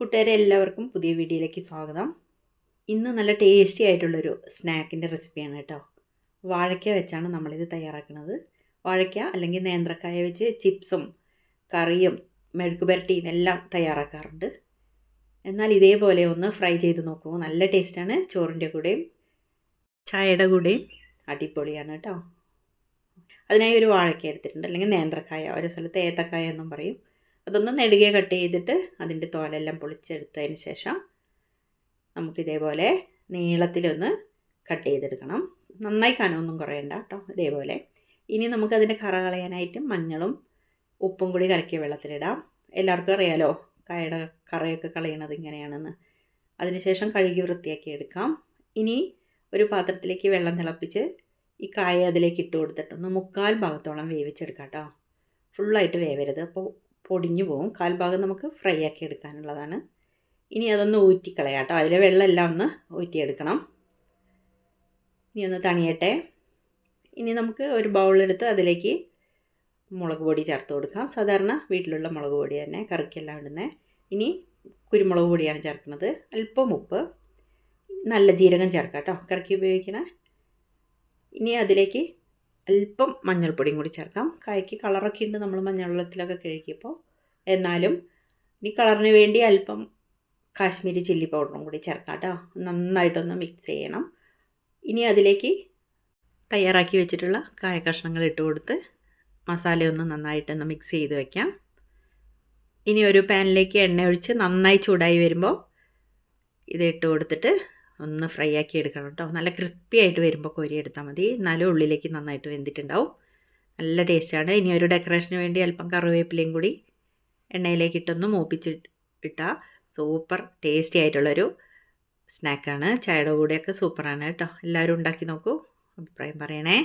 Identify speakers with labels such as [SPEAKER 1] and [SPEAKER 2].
[SPEAKER 1] കൂട്ടുകാരെ എല്ലാവർക്കും പുതിയ വീഡിയോയിലേക്ക് സ്വാഗതം. ഇന്ന് നല്ല ടേസ്റ്റി ആയിട്ടുള്ളൊരു സ്നാക്കിൻ്റെ റെസിപ്പിയാണ് കേട്ടോ. വാഴയ്ക്ക വെച്ചാണ് നമ്മളിത് തയ്യാറാക്കുന്നത്. വാഴയ്ക്ക അല്ലെങ്കിൽ നേന്ത്രക്കായ വെച്ച് ചിപ്സും കറിയും മെഴുക്ക് പുരട്ടിയും എല്ലാം തയ്യാറാക്കാറുണ്ട്. എന്നാൽ ഇതേപോലെ ഒന്ന് ഫ്രൈ ചെയ്ത് നോക്കൂ, നല്ല ടേസ്റ്റാണ്. ചോറിൻ്റെ കൂടെയും ചായയുടെ കൂടെയും അടിപൊളിയാണ് കേട്ടോ. അതിനായി ഒരു വാഴയ്ക്ക എടുത്തിട്ടുണ്ട്, അല്ലെങ്കിൽ നേന്ത്രക്കായ, ഓരോ സ്ഥലത്ത് ഏത്തക്കായ എന്നും പറയും. അതൊന്ന് നെടുകെ കട്ട് ചെയ്തിട്ട് അതിൻ്റെ തോലെല്ലാം പൊളിച്ചെടുത്തതിന് ശേഷം നമുക്കിതേപോലെ നീളത്തിലൊന്ന് കട്ട് ചെയ്തെടുക്കണം. നന്നായി കനമൊന്നും കുറയണ്ട കേട്ടോ. ഇതേപോലെ ഇനി നമുക്കതിൻ്റെ കറ കളയാനായിട്ട് മഞ്ഞളും ഉപ്പും കൂടി കലക്കിയ വെള്ളത്തിലിടാം. എല്ലാവർക്കും അറിയാലോ കായയുടെ കറയൊക്കെ കളയണത് ഇങ്ങനെയാണെന്ന്. അതിനുശേഷം കഴുകി വൃത്തിയാക്കി എടുക്കാം. ഇനി ഒരു പാത്രത്തിലേക്ക് വെള്ളം തിളപ്പിച്ച് ഈ കായ അതിലേക്ക് ഇട്ട് കൊടുത്തിട്ടൊന്ന് 1/4 ഭാഗത്തോളം വേവിച്ചെടുക്കാം കേട്ടോ. ഫുള്ളായിട്ട് വേവരുത്, അപ്പോൾ പൊടിഞ്ഞു പോകും. 1/4 ഭാഗം നമുക്ക് ഫ്രൈ ആക്കി എടുക്കാനുള്ളതാണ്. ഇനി അതൊന്ന് ഊറ്റിക്കളയാം കേട്ടോ. അതിലെ വെള്ളമെല്ലാം ഒന്ന് ഊറ്റിയെടുക്കണം. ഇനി ഒന്ന് തണിയട്ടെ. ഇനി നമുക്ക് ഒരു ബൗളെടുത്ത് അതിലേക്ക് മുളക് പൊടി ചേർത്ത് കൊടുക്കാം. സാധാരണ വീട്ടിലുള്ള മുളക് പൊടി തന്നെ കറിക്കെല്ലാം ഇടുന്നത്. ഇനി കുരുമുളക് പൊടിയാണ് ചേർക്കുന്നത്. അല്പം ഉപ്പ്, നല്ല ജീരകം ചേർക്കാം കേട്ടോ, കറിക്ക് ഉപയോഗിക്കണേ. ഇനി അതിലേക്ക് അല്പം മഞ്ഞൾപ്പൊടിയും കൂടി ചേർക്കാം. കായ്ക്ക് കളറൊക്കെ ഉണ്ട് നമ്മൾ മഞ്ഞൾവെള്ളത്തിലൊക്കെ കഴുകിയപ്പോൾ. എന്നാലും ഇനി കളറിന് വേണ്ടി അല്പം കാശ്മീരി ചില്ലി പൗഡറും കൂടി ചേർക്കാം കേട്ടോ. നന്നായിട്ടൊന്ന് മിക്സ് ചെയ്യണം. ഇനി അതിലേക്ക് തയ്യാറാക്കി വെച്ചിട്ടുള്ള കായ കഷ്ണങ്ങൾ ഇട്ട് കൊടുത്ത് മസാലയൊന്ന് നന്നായിട്ടൊന്ന് മിക്സ് ചെയ്ത് വയ്ക്കാം. ഇനി ഒരു പാനിലേക്ക് എണ്ണ ഒഴിച്ച് നന്നായി ചൂടായി വരുമ്പോൾ ഇത് ഇട്ട് കൊടുത്തിട്ട് ഒന്ന് ഫ്രൈ ആക്കി എടുക്കണം കേട്ടോ. നല്ല ക്രിസ്പി ആയിട്ട് വരുമ്പോൾ കോരിയെടുത്താൽ മതി, എന്നാലും ഉള്ളിലേക്ക് നന്നായിട്ട് വെന്തിട്ടുണ്ടാവും. നല്ല ടേസ്റ്റാണ്. ഇനി ഒരു ഡെക്കറേഷന് വേണ്ടി അല്പം കറിവേപ്പിലയും കൂടി എണ്ണയിലേക്ക് ഇട്ടൊന്ന് മൂപ്പിച്ചിട്ടാൽ സൂപ്പർ ടേസ്റ്റി ആയിട്ടുള്ളൊരു സ്നാക്കാണ്. ചായയുടെ കൂടെയൊക്കെ സൂപ്പറാണ് കേട്ടോ. എല്ലാവരും ഉണ്ടാക്കി നോക്കൂ, അഭിപ്രായം പറയണേ.